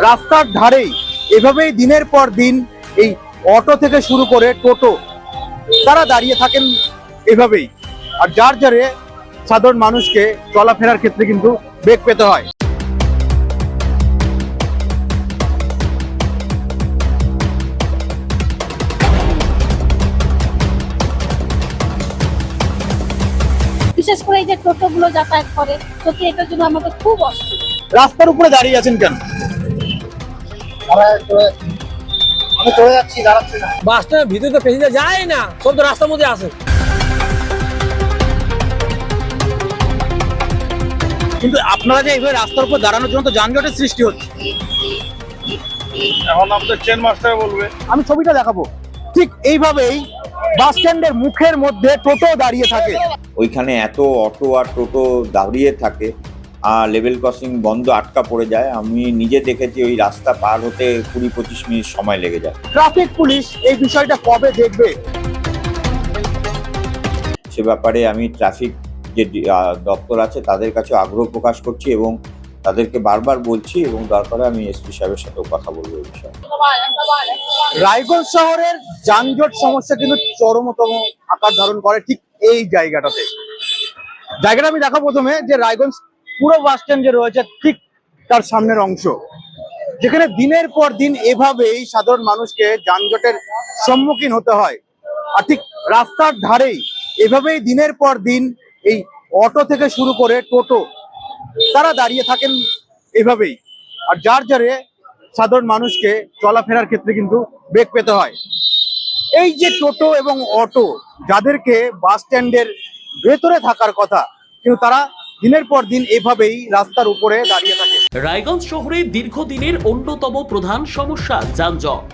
রাস্তার ধারেই এভাবেই দিনের পর দিন এই অটো থেকে শুরু করে টোটো তারা দাঁড়িয়ে থাকেন এভাবেই, আর যার যারে সাধারণ মানুষকে চলাফেরার ক্ষেত্রে কিন্তু বেগ পেতে হয়। বিশেষ করে এই যে টোটোগুলো যাতায়াত করে, সত্যি এটার জন্য আমাদের খুব অসুবিধা। রাস্তার উপরে দাঁড়িয়ে আছেন কেন? আমি চলে যাচ্ছি, দাঁড়াচ্ছি না। বাসটার ভিতরে তো প্যাসেঞ্জার যায় না, সব তো রাস্তার মধ্যে আছে। কিন্তু আপনারা যে এইভাবে রাস্তার উপর দাঁড়ানোর জন্য তো যানজটের সৃষ্টি হচ্ছে। এখন আপনার চেন মাস্টার বলবে। আমি ছবিটা দেখাবো। ঠিক এইভাবেই বাস স্ট্যান্ডের মুখের মধ্যে টোটো দাঁড়িয়ে থাকে। ওইখানে এত অটো আর টোটো দাঁড়িয়ে থাকে আর লেভেল ক্রসিং বন্ধ, আটকা পড়ে যায়। আমি নিজে দেখেছি ওই রাস্তা পার হতে 20-25 মিনিট সময় লেগে যায়। ট্রাফিক পুলিশ এই বিষয়টা কবে দেখবে? সে ব্যাপারে আমি ট্রাফিক যে দপ্তর আছে তাদের কাছে আগ্রহ প্রকাশ করছি এবং তাদেরকে বারবার বলছি, এবং দরকারে আমি এসপি সাহেবের সাথেও কথা বলবো এই বিষয়ে। রায়গঞ্জ শহরের যানজট সমস্যা কিন্তু চরমতম আকার ধারণ করে ঠিক এই জায়গাটাতে। জায়গাটা আমি দেখাবো প্রথমে, যে রায়গঞ্জ পুরো বাস স্ট্যান্ড যে রয়েছে ঠিক তার সামনের অংশ, যেখানে দিনের পর দিন এভাবেই সাধারণ মানুষকে যানজটের সম্মুখীন হতে হয়। আর ঠিক রাস্তার ধারেই এভাবেই দিনের পর দিন এই অটো থেকে শুরু করে টোটো তারা দাঁড়িয়ে থাকেন এভাবেই, আর যার যারে সাধারণ মানুষকে চলাফেরার ক্ষেত্রে কিন্তু বেগ পেতে হয়। এই যে টোটো এবং অটো, যাদেরকে বাস স্ট্যান্ডের ভেতরে থাকার কথা, কিন্তু তারা দিনের পর দিন এভাবেই রাস্তার উপরে দাঁড়িয়ে থাকে। রায়গঞ্জ শহরে দীর্ঘদিনের অন্যতম প্রধান সমস্যা যানজট।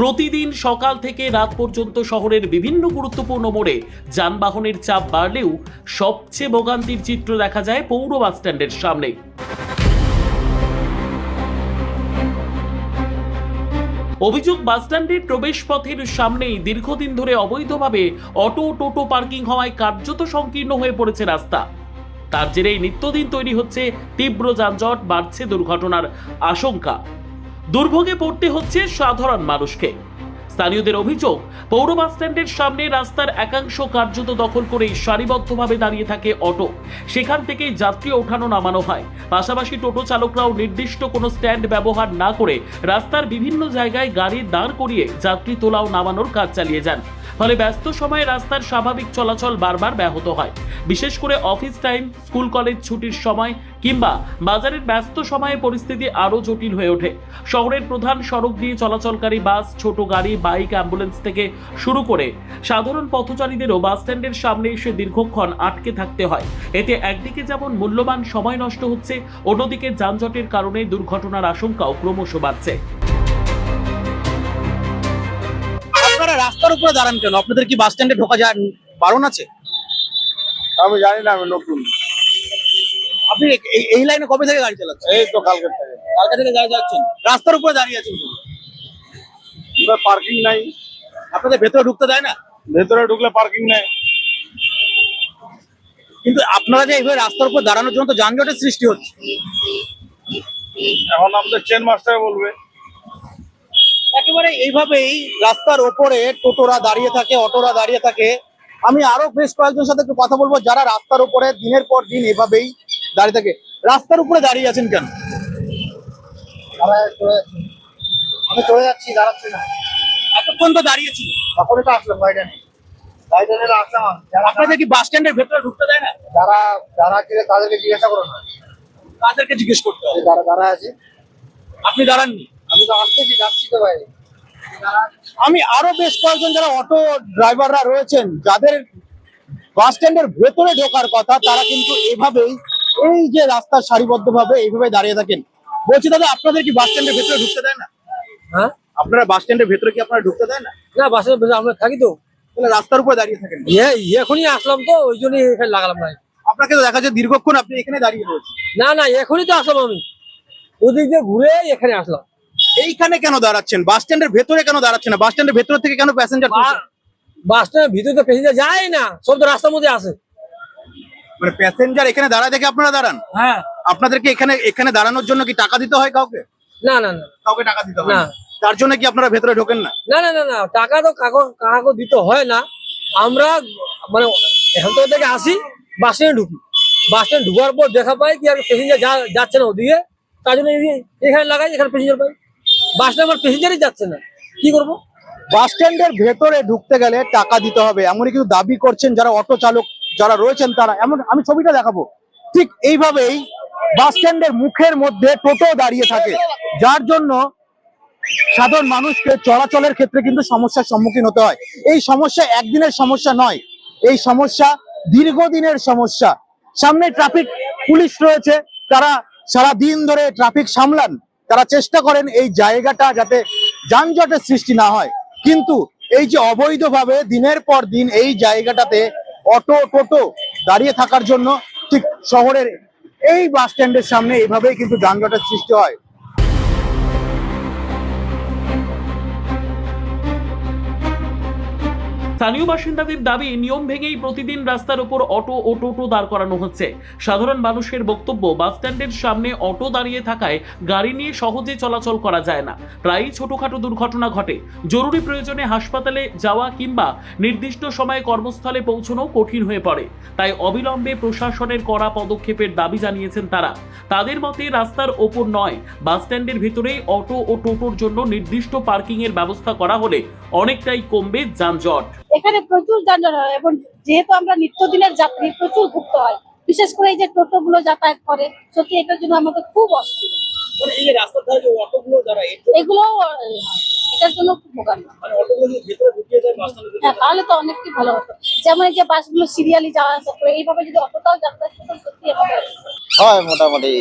প্রতিদিন সকাল থেকে রাত পর্যন্ত শহরের বিভিন্ন গুরুত্বপূর্ণ মোড়ে যানবাহনের চাপ বাড়লেও সবচেয়ে ভোগান্তির চিত্র দেখা যায় পৌর বাস স্ট্যান্ডের সামনে। অভিযোগ, বাস স্ট্যান্ডের প্রবেশ পথের সামনেই দীর্ঘদিন ধরে অবৈধভাবে অটো টোটো পার্কিং হওয়ায় কার্যত সংকীর্ণ হয়ে পড়েছে রাস্তা। তার জেরেই নিত্যদিন তৈরি হচ্ছে তীব্র যানজট, বাড়ছে দুর্ঘটনার আশঙ্কা। দুর্ভোগে পড়তে হচ্ছে সাধারণ মানুষকে। স্থানীয়দের অভিযোগ, পৌর বাস স্ট্যান্ডের সামনে রাস্তার একাংশ কার্যত দখল করেই সারিবদ্ধভাবে দাঁড়িয়ে থাকে অটো। সেখান থেকেই যাত্রী ওঠানো নামানো হয়। পাশাপাশি টোটো চালকরাও নির্দিষ্ট কোনো স্ট্যান্ড ব্যবহার না করে রাস্তার বিভিন্ন জায়গায় গাড়ি দাঁড় করিয়ে যাত্রী তোলা ও নামানোর কাজ চালিয়ে যান। ফলে ব্যস্ত সময়ে রাস্তার স্বাভাবিক চলাচল বারবার ব্যাহত হয়। বিশেষ করে অফিস টাইম, স্কুল কলেজ ছুটির সময় কিংবা বাজারের ব্যস্ত সময়ে পরিস্থিতি আরও জটিল হয়ে ওঠে। শহরের প্রধান সড়ক দিয়ে চলাচলকারী বাস, ছোট গাড়ি, বাইক, অ্যাম্বুলেন্স থেকে শুরু করে সাধারণ পথচারীদেরও বাস স্ট্যান্ডের সামনে এসে দীর্ঘক্ষণ আটকে থাকতে হয়। এতে একদিকে যেমন মূল্যবান সময় নষ্ট হচ্ছে, অন্যদিকে যানজটের কারণে দুর্ঘটনার আশঙ্কাও ক্রমশ বাড়ছে। আপনারা রাস্তার উপরে দাঁড়ান কেন? আপনাদের কি বাস স্ট্যান্ডে ঢোকা যায় বারণ আছে? আমি জানি না, আমি নতুন। আপনি এই লাইনে কবে থেকে গাড়ি চালাচ্ছেন? এই তো কালকে থেকে। কালকে থেকে গাড়ি যাচ্ছেন, রাস্তার উপরে দাঁড়িয়ে আছেন কেন? পার্কিং নাই, আপনাদের ভেতরে ঢুকতে দেয় না? ভেতরে ঢুকলে পার্কিং নেই। কিন্তু আপনারা যে এইভাবে রাস্তার উপর দাঁড়ানোর জন্য তো যানজটের সৃষ্টি হচ্ছে। এখন আমাদের চেন মাস্টার বলবে। একেবারে এইভাবেই রাস্তার ওপরে টোটোরা দাঁড়িয়ে থাকে, অটোরা দাঁড়িয়ে থাকে। আমি আরো বেশ কয়েকজনের সাথে একটু কথা বলবো, যারা রাস্তার উপরে দিনের পর দিন এভাবেই দাঁড়িয়ে থাকে। রাস্তার উপরে দাঁড়িয়ে আছেন কেন? আমি চলে যাচ্ছি, দাঁড়াচ্ছি না। এতক্ষণ তো দাঁড়িয়েছি, তারপরে তো আসলাম গাড়িটা নিয়ে। গাড়িটা নিয়ে আসলাম। আপনাদের কি বাস স্ট্যান্ডের ভেতরে ঢুকতে দেয় না? যারা যারা ছিল তাদেরকে জিজ্ঞাসা করো না। তাদেরকে জিজ্ঞেস করতে হবে। যারা দাঁড়া আছে, আপনি দাঁড়াননি? আমি তো আসতেছি, যাচ্ছি তো বাইরে। আমি আরো বেশ কয়েকজন যারা অটো ড্রাইভাররা রয়েছেন, যাদের বাস স্ট্যান্ডের ভেতরে ঢোকার কথা, তারা কিন্তু এভাবেই এই যে রাস্তার সারিবদ্ধভাবে এইভাবে দাঁড়িয়ে থাকেন। বলছি দাদা, আপনাদের কি বাস স্ট্যান্ডের ভেতরে ঢুকতে দেয় না? হ্যাঁ, আপনারা বাস স্ট্যান্ডের ভেতরে কি আপনারা ঢুকতে দেয় না? না, বাসের ভেতরে আমরা থাকি তো। তাহলে রাস্তার উপরে দাঁড়িয়ে থাকেন। এখনই আসলাম তো, ওই জন্যই এখানে লাগালাম না। আপনাকে তো দেখা যায় দীর্ঘক্ষণ আপনি এখানে দাঁড়িয়ে রয়েছেন। না না, এখনই তো আসলাম আমি, ওদিক দিয়ে ঘুরে এখানে আসলাম। এইখানে কেন দাঁড়াচ্ছেন? বাস স্ট্যান্ডের ভেতরে কেন দাঁড়াচ্ছেন না? বাস স্ট্যান্ডের ভেতর থেকে কেন প্যাসেঞ্জার? বাস স্ট্যান্ডের ভিতরে তো প্যাসেঞ্জার যায় না, সব তো রাস্তার মধ্যে আসে। মানে প্যাসেঞ্জার এখানে দাঁড়ায় দেখে আপনারা দাঁড়ান? হ্যাঁ। আপনাদেরকে এখানে দাঁড়ানোর জন্য কি টাকা দিতে হয় কাউকে? না না না কাউকে টাকা দিতে হয় না না? তার জন্য কি আপনারা ভেতরে ঢোকেন না? না না না না টাকা তো কাউকে দিতে হয় না। আমরা মানে এখান থেকে আসি, বাস স্ট্যান্ডে ঢুকি, বাস স্ট্যান্ড ঢুকার পর দেখা পাই কি আর প্যাসেঞ্জার যাচ্ছে না ওদিকে, তার জন্য এখানে লাগাই, এখানে প্যাসেঞ্জার পাই। বাস স্ট্যান্ড আমার প্যাসেঞ্জারই যাচ্ছে না, কি করবো? বাস স্ট্যান্ডের ভেতরে ঢুকতে গেলে টাকা দিতে হবে এমনই কিন্তু দাবি করছেন যারা অটো চালক যারা রয়েছেন তারা। এমন আমি ছবিটা দেখাবো, ঠিক এইভাবেই বাস স্ট্যান্ডের মুখের মধ্যে টোটো দাঁড়িয়ে থাকে, যার জন্য সাধারণ মানুষকে চলাচলের ক্ষেত্রে কিন্তু সমস্যার সম্মুখীন হতে হয়। এই সমস্যা একদিনের সমস্যা নয়, এই সমস্যা দীর্ঘদিনের সমস্যা। সামনে ট্রাফিক পুলিশ রয়েছে, তারা সারা দিন ধরে ট্রাফিক সামলান, তারা চেষ্টা করেন এই জায়গাটা যাতে যানজটের সৃষ্টি না হয়। কিন্তু এই যে অবৈধভাবে দিনের পর দিন এই জায়গাটাতে অটো টোটো দাঁড়িয়ে থাকার জন্য ঠিক শহরের এই বাস স্ট্যান্ডের সামনে এইভাবেই কিন্তু যানজটের সৃষ্টি হয়। স্থানীয় বাসিন্দাদের দাবি, নিয়ম ভেঙেই প্রতিদিন রাস্তার উপর অটো ও টোটো দাঁড় করানো হচ্ছে। সাধারণ মানুষের বক্তব্য, বাস স্ট্যান্ডের সামনে অটো দাঁড়িয়ে থাকায় গাড়ি নিয়ে সহজে চলাচল করা যায় না, প্রায়ই ছোটখাটো দুর্ঘটনা ঘটে। জরুরি প্রয়োজনে হাসপাতালে যাওয়া কিংবা নির্দিষ্ট সময়ে কর্মস্থলে পৌঁছানো কঠিন হয়ে পড়ে। তাই অবিলম্বে প্রশাসনের কড়া পদক্ষেপের দাবি জানিয়েছেন তারা। তাদের মতে রাস্তার ওপর নয়, বাস স্ট্যান্ডের ভিতরেই অটো ও টোটোর জন্য নির্দিষ্ট পার্কিং এর ব্যবস্থা করা হলে অনেকটাই কমবে যানজট। এখানে প্রচুর যানজট হয় এবং যেহেতু আমরা নিত্যদিনের যাত্রী, প্রচুর ভুগতে হয়। বিশেষ করে এই যে টোটো গুলো যাতায়াত করে, সত্যি এটার জন্য আমাদের খুব অসুবিধা। এই যে রাস্তার ধারে যে অটোগুলো দাঁড়ায়, এগুলো এটার জন্য খুব ভোগান্তি। মানে অটোগুলো যদি ভেতরে ঢুকিয়ে দেয় বাস স্ট্যান্ডে, হ্যাঁ, তাহলে তো অনেকটাই ভালো হতো। যেমন এই যে বাসগুলো সিরিয়ালি যাওয়া আসা করে, এইভাবে যদি অটোটাও যাতায়াত করতো, সত্যি আমাদের হয় মোটামুটি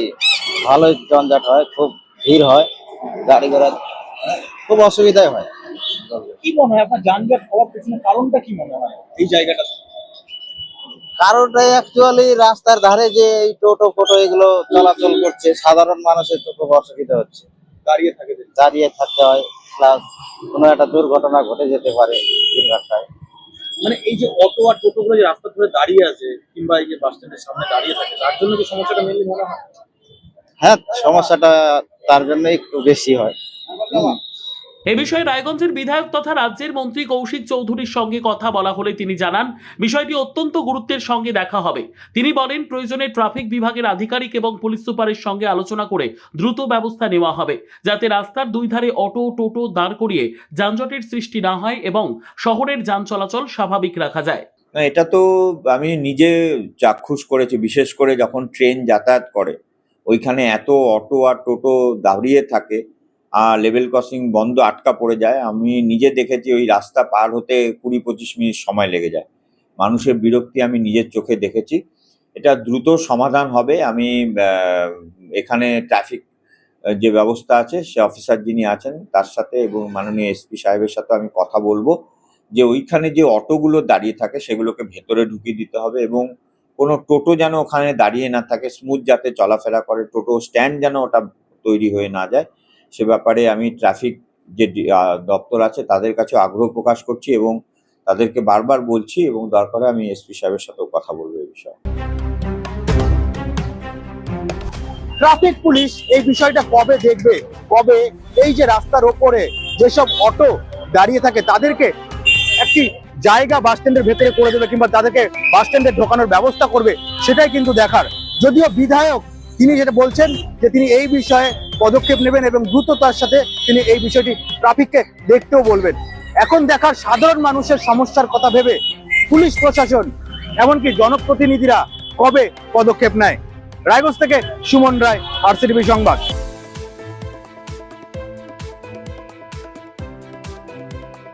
ভালোই যানজট হয়, খুব ভিড় হয়, গাড়ি ঘোড়া খুব অসুবিধাই হয়। কি মনে হয় আপনার যানজট হওয়ার পেছনে কারণটা কি মনে হয় এই জায়গাটা? কারণটা অ্যাকচুয়ালি রাস্তার ধারে যে এই টোটো ফোটো এগুলো চলাচল করছে, সাধারণ মানুষের তো খুব অসুবিধা হচ্ছে, দাঁড়িয়ে থাকতে হয়, প্লাস কোনো একটা দুর্ঘটনা ঘটে যেতে পারে ভিড় ঘাটটায়। মানে এই যে অটো আর টোটো গুলো যে রাস্তা ধরে দাঁড়িয়ে আছে কিংবা এই যে বাস স্ট্যান্ডের সামনে দাঁড়িয়ে থাকে, তার জন্য কি সমস্যাটা মেনলি মনে হয়? হ্যাঁ, সমস্যাটা তার জন্য একটু বেশি হয়। এ বিষয়ে রায়গঞ্জের বিধায়ক তথা রাজ্যের মন্ত্রী কৌশিক চৌধুরীর সঙ্গে কথা বলা হলে তিনি জানান, বিষয়টি অত্যন্ত গুরুত্বের সঙ্গে দেখা হবে। তিনি বলেন, প্রয়োজনে ট্রাফিক বিভাগের আধিকারিক এবং পুলিশ সুপারের সঙ্গে আলোচনা করে দ্রুত ব্যবস্থা নেওয়া হবে, যাতে রাস্তার দুই ধারে অটো টোটো দাঁড় করিয়ে যানজটের সৃষ্টি না হয় এবং শহরের যান চলাচল স্বাভাবিক রাখা যায়। না, এটা তো আমি নিজে চাক্ষুষ করেছি, বিশেষ করে যখন ট্রেন যাতায়াত করে ওইখানে এত অটো আর টোটো দাঁড়িয়ে থাকে আর লেভেল ক্রসিং বন্ধ, আটকা পড়ে যায়। আমি নিজে দেখেছি ওই রাস্তা পার হতে 20-25 মিনিট সময় লেগে যায়। মানুষের বিরক্তি আমি নিজের চোখে দেখেছি। এটা দ্রুত সমাধান হবে। আমি এখানে ট্রাফিক যে ব্যবস্থা আছে সে অফিসার যিনি আছেন তার সাথে এবং মাননীয় এসপি সাহেবের সাথে আমি কথা বলবো যে ওইখানে যে অটোগুলো দাঁড়িয়ে থাকে সেগুলোকে ভেতরে ঢুকিয়ে দিতে হবে এবং কোনো টোটো যেন ওখানে দাঁড়িয়ে না থাকে, স্মুথ যাতে চলাফেরা করে, টোটো স্ট্যান্ড যেন ওটা তৈরি হয়ে না যায়, সে ব্যাপারে আমি ট্রাফিক যে দপ্তর আছে তাদের কাছে আগ্রহ প্রকাশ করছি এবং তাদেরকে বারবার বলছি এবং দরকারে আমি এসপি সাহেবের সাথেও কথা বলবো এই বিষয়ে। ট্রাফিক পুলিশ এই বিষয়টা কবে দেখবে, কবে এই যে রাস্তার ওপরে যেসব অটো দাঁড়িয়ে থাকে তাদেরকে একটি জায়গা বাস স্ট্যান্ডের ভেতরে করে দেবে কিংবা তাদেরকে বাস স্ট্যান্ডে ঢোকানোর ব্যবস্থা করবে, সেটাই কিন্তু দেখার। যদিও বিধায়ক তিনি যেটা বলছেন যে তিনি এই বিষয়ে পদক্ষেপ নেবেন এবং দ্রুততার সাথে তিনি এই বিষয়টি ট্রাফিককে দেখতেও বলবেন। এখন দেখার সাধারণ মানুষের সমস্যার কথা ভেবে পুলিশ প্রশাসন এমনকি জনপ্রতিনিধিরা কবে পদক্ষেপ নেয়। রায়গঞ্জ থেকে সুমন রায়, RCTV সংবাদ।